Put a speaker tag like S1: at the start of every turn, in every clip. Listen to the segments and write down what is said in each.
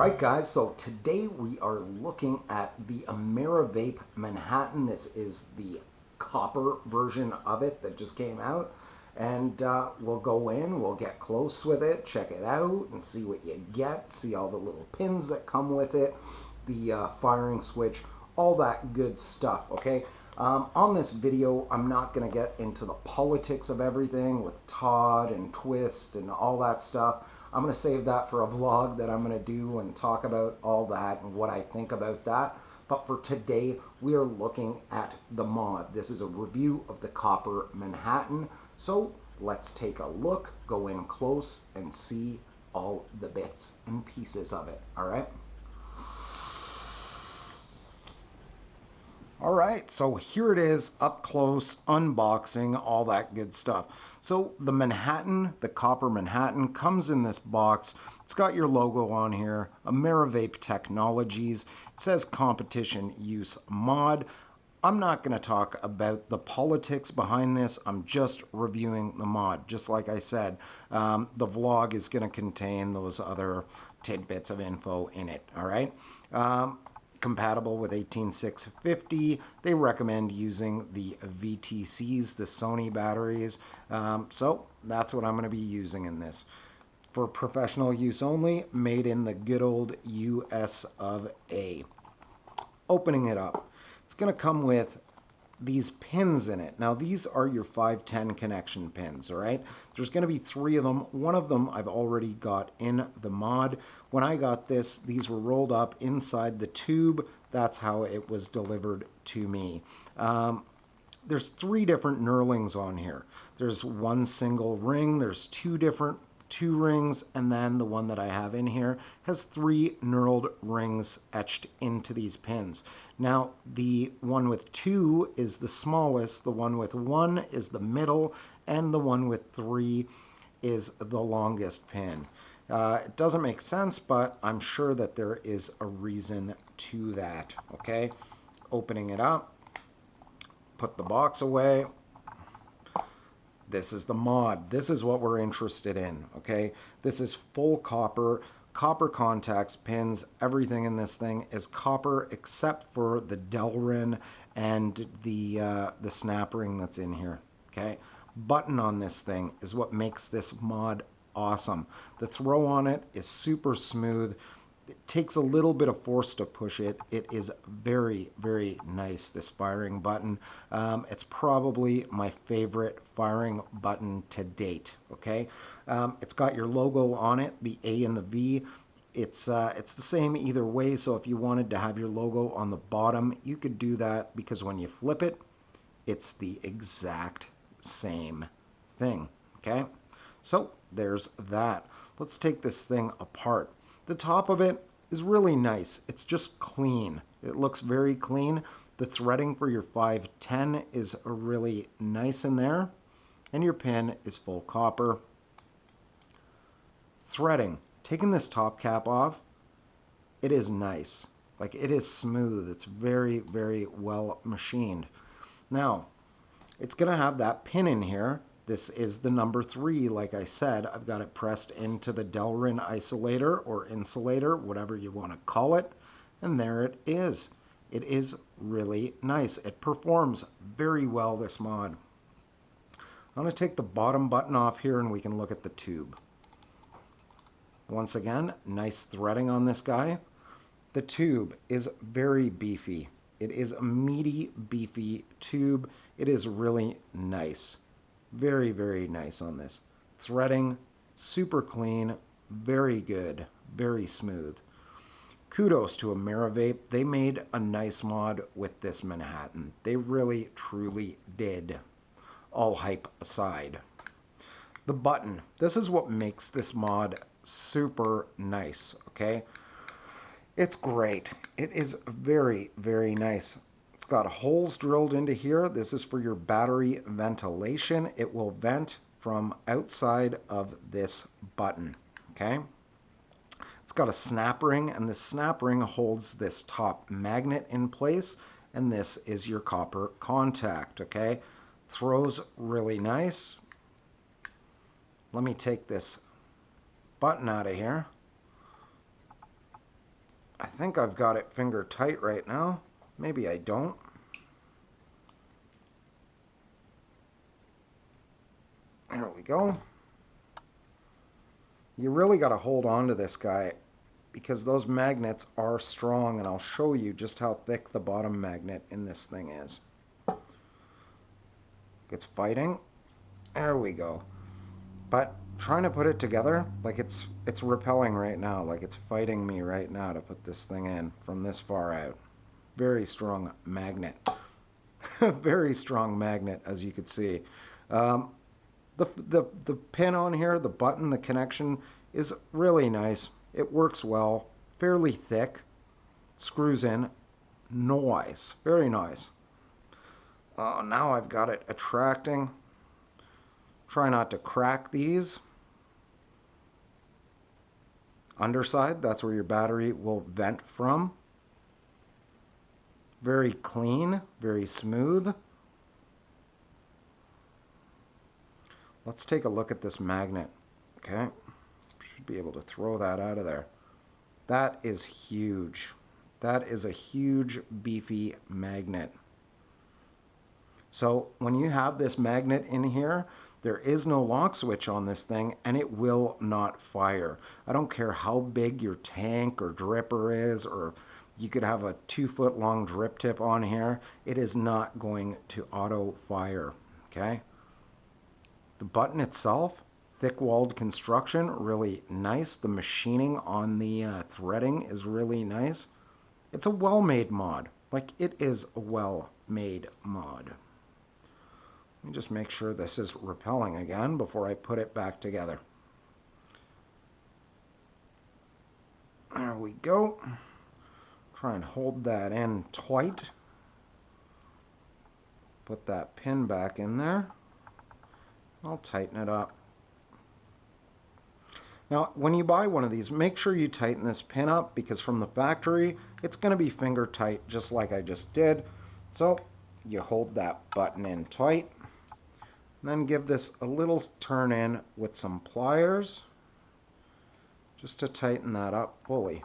S1: Alright guys, so today we are looking at the AmeraVape Manhattan. This is the copper version of it that just came out. And we'll go in, we'll get close with it, check it out, and see what you get. See all the little pins that come with it, the firing switch, all that good stuff, okay? On this video, I'm not going to get into the politics of everything with Todd and Twist and all that stuff. I'm going to save that for a vlog that I'm going to do and talk about all that and what I think about that. But for today, we are looking at the mod. This is a review of the Copper Manhattan. So let's take a look, go in close, and see all the bits and pieces of it. All right? All right, so here it is, up close, unboxing, all that good stuff. So the Manhattan, the Copper Manhattan, comes in this box. It's got your logo on here, AmeraVape Technologies. It says competition use mod. I'm not going to talk about the politics behind this. I'm just reviewing the mod. Just like I said, the vlog is going to contain those other tidbits of info in it, all right? Compatible with 18650. They recommend using the VTCs, the Sony batteries. So that's what I'm going to be using in this. For professional use only, made in the good old US of A. Opening it up, it's going to come with these pins in it. Now these are your 510 connection pins, all right? There's going to be 3 of them. One of them I've already got in the mod. When I got this, these were rolled up inside the tube. That's how it was delivered to me. There's 3 different knurlings on here. There's one single ring, there's 2 rings, and then the one that I have in here has 3 knurled rings etched into these pins. Now, the one with 2 is the smallest, the one with 1 is the middle, and the one with 3 is the longest pin. It doesn't make sense, but I'm sure that there is a reason to that, okay? Opening it up, put the box away. This is the mod. This is what we're interested in, okay? This is full copper, copper contacts, pins, everything in this thing is copper except for the Delrin and the snap ring that's in here, okay? Button on this thing is what makes this mod awesome. The throw on it is super smooth. It takes a little bit of force to push it. It is very, very nice, this firing button. It's probably my favorite firing button to date, okay? It's got your logo on it, the A and the V. It's the same either way, so if you wanted to have your logo on the bottom, you could do that because when you flip it, it's the exact same thing, okay? So there's that. Let's take this thing apart. The top of it is really nice. It's just clean. It looks very clean. The threading for your 510 is really nice in there. And your pin is full copper. Threading. Taking this top cap off, it is nice. Like, it is smooth. It's very, very well machined. Now, it's going to have that pin in here. This is the number 3, like I said. I've got it pressed into the Delrin isolator or insulator, whatever you want to call it. And there it is. It is really nice. It performs very well, this mod. I'm going to take the bottom button off here and we can look at the tube. Once again, nice threading on this guy. The tube is very beefy. It is a meaty, beefy tube. It is really nice. Very, very nice on this. Threading, super clean, very good, very smooth. Kudos to AmeraVape. They made a nice mod with this Manhattan. They really, truly did. All hype aside. The button. This is what makes this mod super nice, okay? It's great. It is very, very nice. It's got holes drilled into here. This is for your battery ventilation. It will vent from outside of this button, okay? It's got a snap ring, and this snap ring holds this top magnet in place, and this is your copper contact, okay? Throws really nice. Let me take this button out of here. I think I've got it finger tight right now. Maybe I don't. There we go. You really got to hold on to this guy because those magnets are strong, and I'll show you just how thick the bottom magnet in this thing is. It's fighting. There we go. But trying to put it together, like it's repelling right now, like it's fighting me right now to put this thing in from this far out. Very strong magnet. Very strong magnet, as you could see. The pin on here, the button, the connection is really nice. It works well, fairly thick, screws in, nice, very nice. Now I've got it attracting. Try not to crack these. Underside, that's where your battery will vent from. Very clean, very smooth. Let's take a look at this magnet, okay? Should be able to throw that out of there. That is huge. That is a huge, beefy magnet. So when you have this magnet in here, there is no lock switch on this thing, and it will not fire. I don't care how big your tank or dripper is, or you could have a 2-foot long drip tip on here. It is not going to auto fire, okay? The button itself, thick-walled construction, really nice. The machining on the threading is really nice. It's a well-made mod. Like, it is a well-made mod. Let me just make sure this is repelling again before I put it back together. There we go. Try and hold that in tight. Put that pin back in there. I'll tighten it up. Now, when you buy one of these, make sure you tighten this pin up, because from the factory, it's going to be finger tight, just like I just did. So, you hold that button in tight. Then give this a little turn in with some pliers, just to tighten that up fully.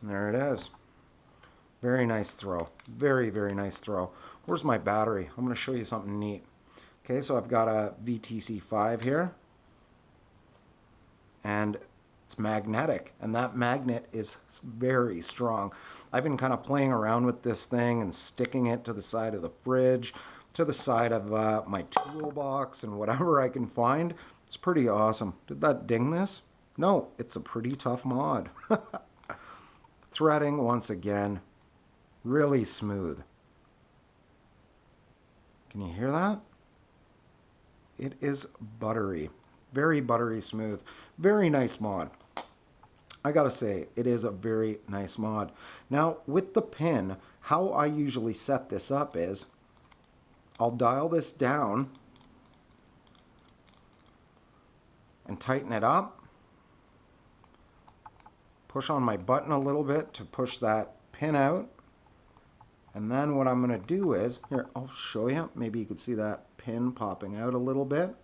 S1: And there it is. Very nice throw. Very, very nice throw. Where's my battery? I'm going to show you something neat. Okay, so I've got a VTC5 here. And it's magnetic. And that magnet is very strong. I've been kind of playing around with this thing and sticking it to the side of the fridge, to the side of my toolbox, and whatever I can find. It's pretty awesome. Did that ding this? No, it's a pretty tough mod. Threading, once again, really smooth. Can you hear that? It is buttery. Very buttery smooth. Very nice mod. I gotta say, it is a very nice mod. Now, with the pin, how I usually set this up is, I'll dial this down and tighten it up. Push on my button a little bit to push that pin out. And then what I'm going to do is, here, I'll show you. Maybe you could see that pin popping out a little bit.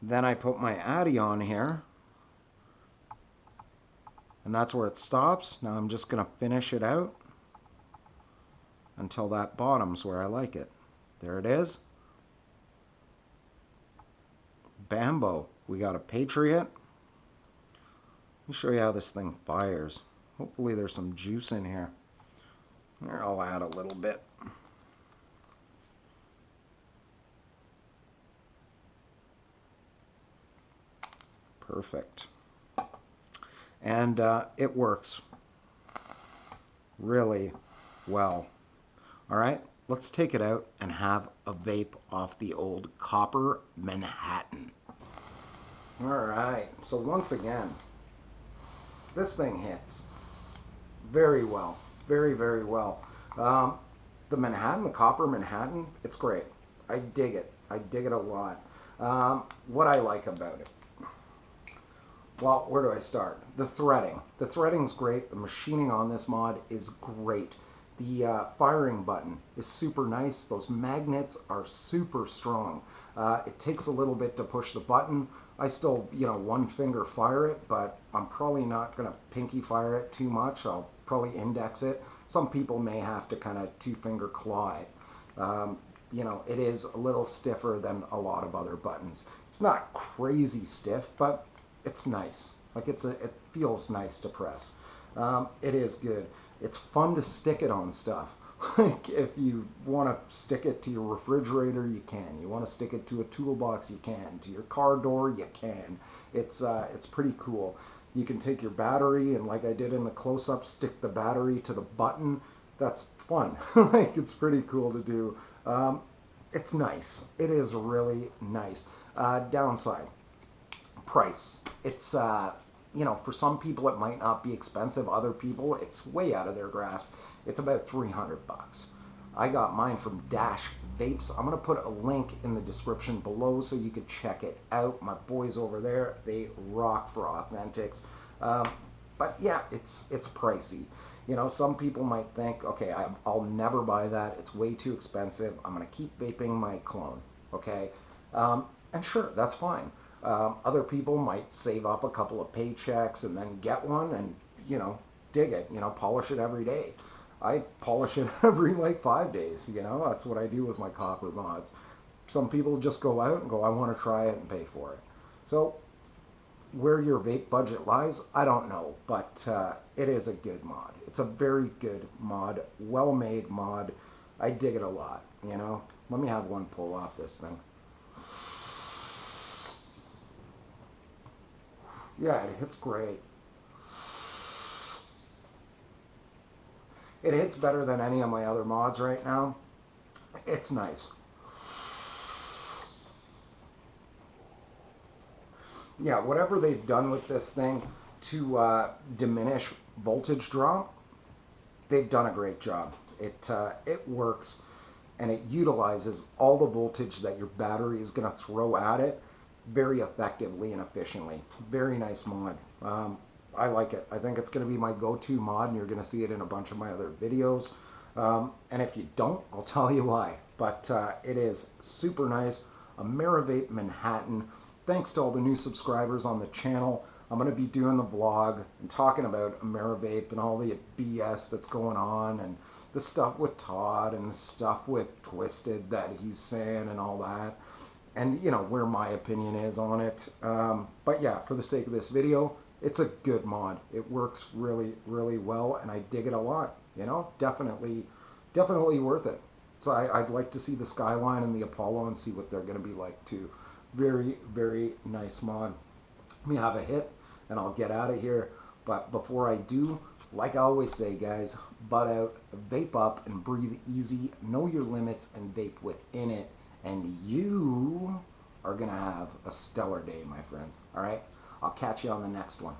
S1: Then I put my Addy on here. And that's where it stops. Now I'm just going to finish it out until that bottom's where I like it. There it is. Bambo. We got a Patriot. Let me show you how this thing fires. Hopefully there's some juice in here. Here, I'll add a little bit. Perfect. And it works really well. All right, let's take it out and have a vape off the old copper Manhattan. All right, so once again, this thing hits very well. Very, very well. The Manhattan, the copper Manhattan, it's great. I dig it. I dig it a lot. What I like about it. Well, where do I start? The threading. The threading's great. The machining on this mod is great. The firing button is super nice. Those magnets are super strong. It takes a little bit to push the button, I still, one finger fire it, but I'm probably not going to pinky fire it too much. I'll probably index it. Some people may have to kind of two-finger claw it. It is a little stiffer than a lot of other buttons. It's not crazy stiff, but it's nice. Like it feels nice to press. It is good. It's fun to stick it on stuff. Like if you want to stick it to your refrigerator, you can. You want to stick it to a toolbox, you can. To your car door, you can. It's pretty cool. You can take your battery and, like I did in the close-up, stick the battery to the button. That's fun. Like it's pretty cool to do. It's nice. It is really nice. Downside, price. It's for some people it might not be expensive. Other people, it's way out of their grasp. It's about $300. I got mine from Dash Vapes. I'm gonna put a link in the description below so you could check it out. My boys over there, they rock for authentics. But yeah, it's pricey. Some people might think, okay, I'll never buy that. It's way too expensive. I'm gonna keep vaping my clone. Okay, and sure, that's fine. Other people might save up a couple of paychecks and then get one and, dig it, polish it every day. I polish it every like 5 days, that's what I do with my copper mods. Some people just go out and go, I want to try it and pay for it. So where your vape budget lies, I don't know, but it is a good mod. It's a very good mod, well-made mod. I dig it a lot, Let me have one pull off this thing. Yeah, it hits great. It hits better than any of my other mods right now. It's nice. Yeah, whatever they've done with this thing to diminish voltage drop, they've done a great job. It works, and it utilizes all the voltage that your battery is going to throw at it very effectively and efficiently. Very nice mod. I like it. I think it's going to be my go-to mod, and you're going to see it in a bunch of my other videos. And if you don't, I'll tell you why. But it is super nice. AmeraVape Manhattan. Thanks to all the new subscribers on the channel. I'm going to be doing the vlog and talking about AmeraVape and all the BS that's going on, and the stuff with Todd and the stuff with Twisted that he's saying and all that. And, where my opinion is on it. But yeah, for the sake of this video, it's a good mod. It works really, really well, and I dig it a lot. Definitely worth it. So I'd like to see the Skyline and the Apollo and see what they're going to be like too. Very, very nice mod. Let me have a hit, and I'll get out of here. But before I do, like I always say, guys, butt out, vape up, and breathe easy. Know your limits and vape within it. And you are going to have a stellar day, my friends. All right? I'll catch you on the next one.